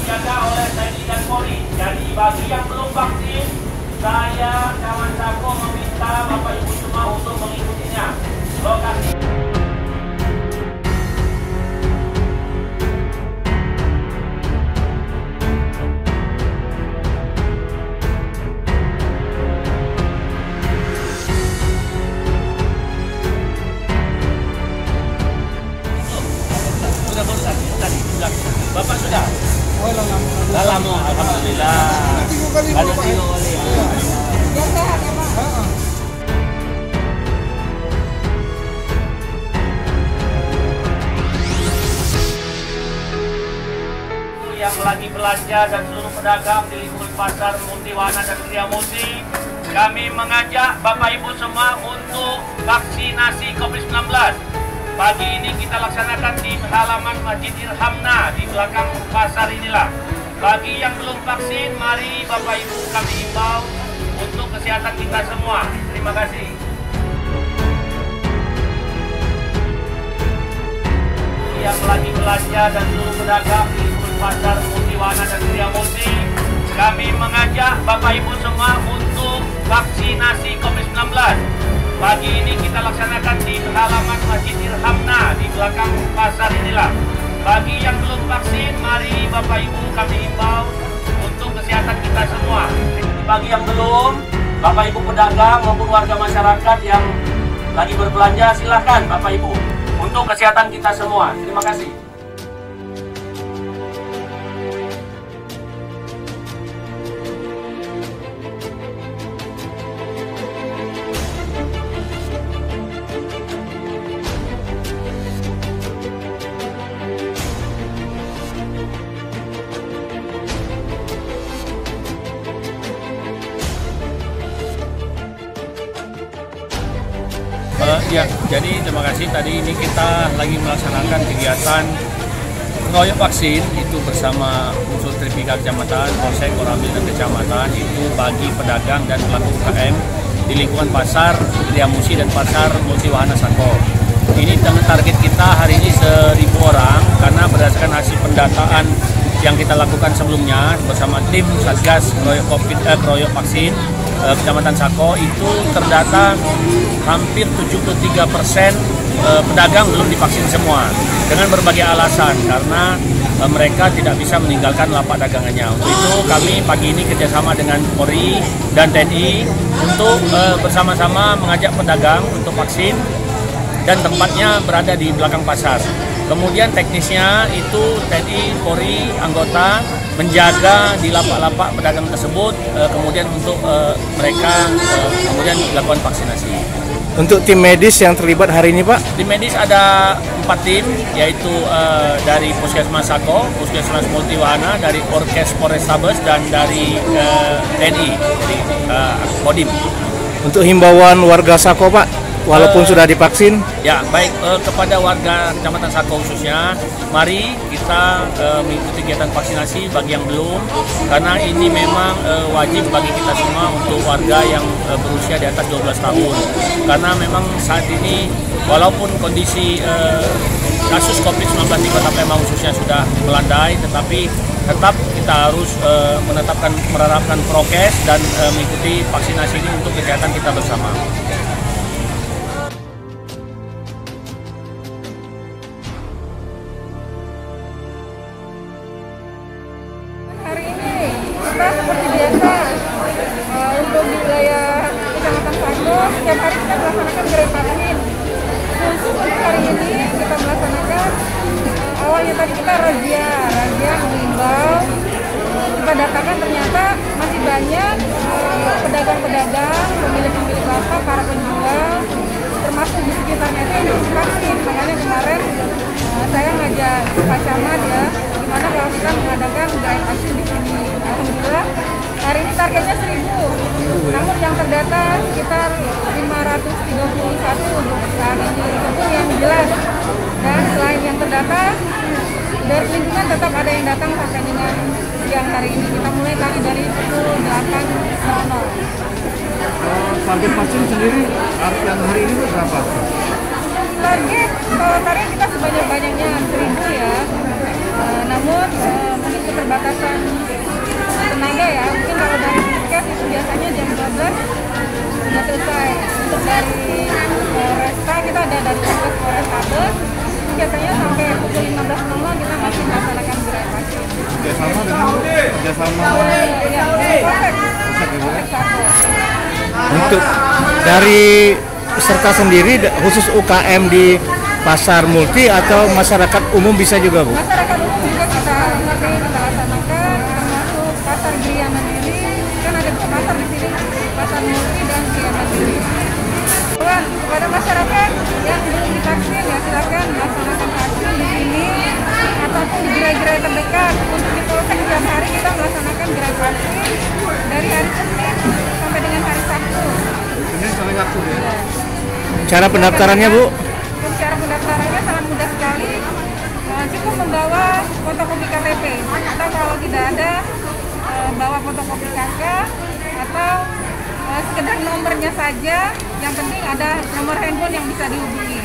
dijaga oleh TNI dan Polri. Jadi bagi yang belum vaksin, saya kawan Sako meminta Bapak Ibu semua untuk mengikutinya. Lokasi tadi sudah. Bapak sudah? Oh, lama. Alhamdulillah. Ada 3 kali. Ya sehat ya, Pak. Yang lagi belanja dan seluruh pedagang di lingkungan pasar Multiwana dan Kriya Multi, kami mengajak Bapak Ibu semua untuk vaksinasi COVID-19. Pagi ini kita laksanakan di halaman Masjid Irhamna di belakang pasar inilah. Bagi yang belum vaksin, mari Bapak Ibu kami himbau untuk kesehatan kita semua. Terima kasih. Yang lagi belanja dan seluruh pedagang di lingkungan pasar Multiwana dan Kriya Multi, kami mengajak Bapak Ibu semua untuk vaksinasi COVID-19. Pagi ini kita laksanakan di halaman Masjid Irhamna di belakang pasar inilah. Bagi yang belum vaksin, mari Bapak Ibu kami himbau untuk kesehatan kita semua. Bagi yang belum, Bapak Ibu pedagang maupun warga masyarakat yang lagi berbelanja, silahkan Bapak Ibu untuk kesehatan kita semua. Terima kasih. Ya, jadi terima kasih. Tadi ini kita lagi melaksanakan kegiatan pengeroyok vaksin itu bersama unsur Tripika Kecamatan, Polsek, Koramil dan Kecamatan itu bagi pedagang dan pelaku UKM di lingkungan pasar Kriya Multi dan pasar Multiwana Sako. Ini dengan target kita hari ini 1.000 orang karena berdasarkan hasil pendataan yang kita lakukan sebelumnya bersama tim Satgas pengeroyok vaksin Kecamatan Sako itu terdata hampir 73% pedagang belum divaksin semua dengan berbagai alasan karena mereka tidak bisa meninggalkan lapak dagangannya. Untuk itu kami pagi ini kerjasama dengan Polri dan TNI untuk bersama-sama mengajak pedagang untuk vaksin dan tempatnya berada di belakang pasar. Kemudian teknisnya itu TNI, Polri, anggota menjaga di lapak-lapak pedagang tersebut, kemudian untuk mereka kemudian dilakukan vaksinasi. Untuk tim medis yang terlibat hari ini, Pak? Tim medis ada 4 tim, yaitu dari Puskesmas Sako, Puskesmas Multiwana, dari Orkes Polrestabes, dan dari TNI, dari Kodim. Untuk himbauan warga Sako, Pak, walaupun sudah divaksin? Ya, baik, kepada warga Kecamatan Sako khususnya, mari kita mengikuti kegiatan vaksinasi bagi yang belum, karena ini memang wajib bagi kita semua untuk warga yang berusia di atas 12 tahun. Karena memang saat ini, walaupun kondisi kasus COVID-19 di Kota Palembang khususnya sudah melandai, tetapi tetap kita harus menerapkan prokes dan mengikuti vaksinasi ini untuk kesehatan kita bersama. Hari ini kita seperti biasa untuk di wilayah Kecamatan Sako, setiap hari kita melaksanakan gerai vaksin. Khusus untuk hari ini kita melaksanakan awalnya tadi kita razia mengimbau, kita datakan ternyata masih banyak pedagang-pedagang, pemilik lapak, para penjual, termasuk di sekitarnya itu yang belum vaksin. Makanya kemarin saya ngajak Pak Camat ya, gimana kalau kita mengadakan gerai vaksin di sini. Alhamdulillah hari ini targetnya 1.000, namun yang terdata sekitar 531 untuk saat ini, itu yang jelas. Dan selain yang terdata, dari lingkungan tetap ada yang datang sampai dengan siang hari ini. Kita mulai tadi dari pukul 8.00. Target vaksin sendiri yang hari ini berapa? Target kita sebanyak-banyaknya 1.000 ya. Namun mengikuti keterbatasan tenaga ya. Mungkin kalau dari Dinkes itu biasanya jam 12 sudah selesai. Untuk dari Resta kita ada dari Satgas Polrestabes biasanya sampai pukul 15.00 kita masih melaksanakan gerai vaksin. Kerjasama Ya, Polsek. Untuk dari peserta sendiri khusus UKM di pasar multi atau masyarakat umum bisa juga, Bu? Masyarakat umum juga kita laksanakan, termasuk pasar Gria Mandiri, kan ada dua pasar di sini, pasar multi dan Gria Mandiri. Kepada masyarakat yang belum divaksin ya silakan melaksanakan vaksin di sini ataupun di gerai-gerai terdekat. Untuk di Polsek setiap hari kita melaksanakan gerai vaksin dari hari Senin sampai dengan hari Sabtu. ini sampai Sabtu ya. Cara pendaftarannya, Bu? Untuk cara pendaftarannya sangat mudah sekali. Cukup membawa fotokopi KTP atau kalau tidak ada bawa fotokopi KK atau sekedar nomornya saja. Yang penting ada nomor handphone yang bisa dihubungi.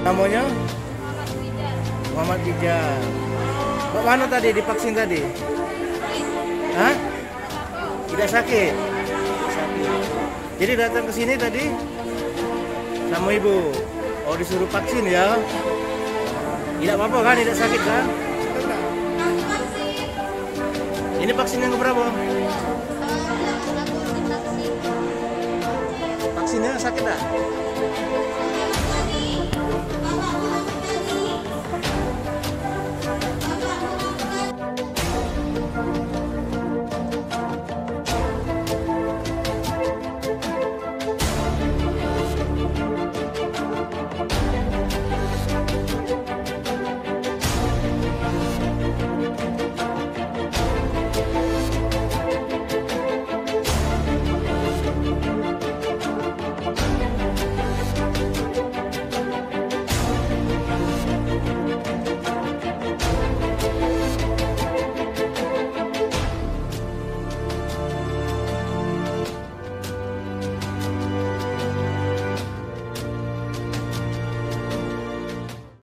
Namanya? Muhammad Wijaya. Kok mana tadi divaksin tadi? Hah? Tidak sakit? Sakit. Jadi datang ke sini tadi sama ibu. Oh, disuruh vaksin ya? Tidak apa-apa kan? Tidak sakit kan? Ini vaksin yang keberapa? Vaksinnya sakit tak?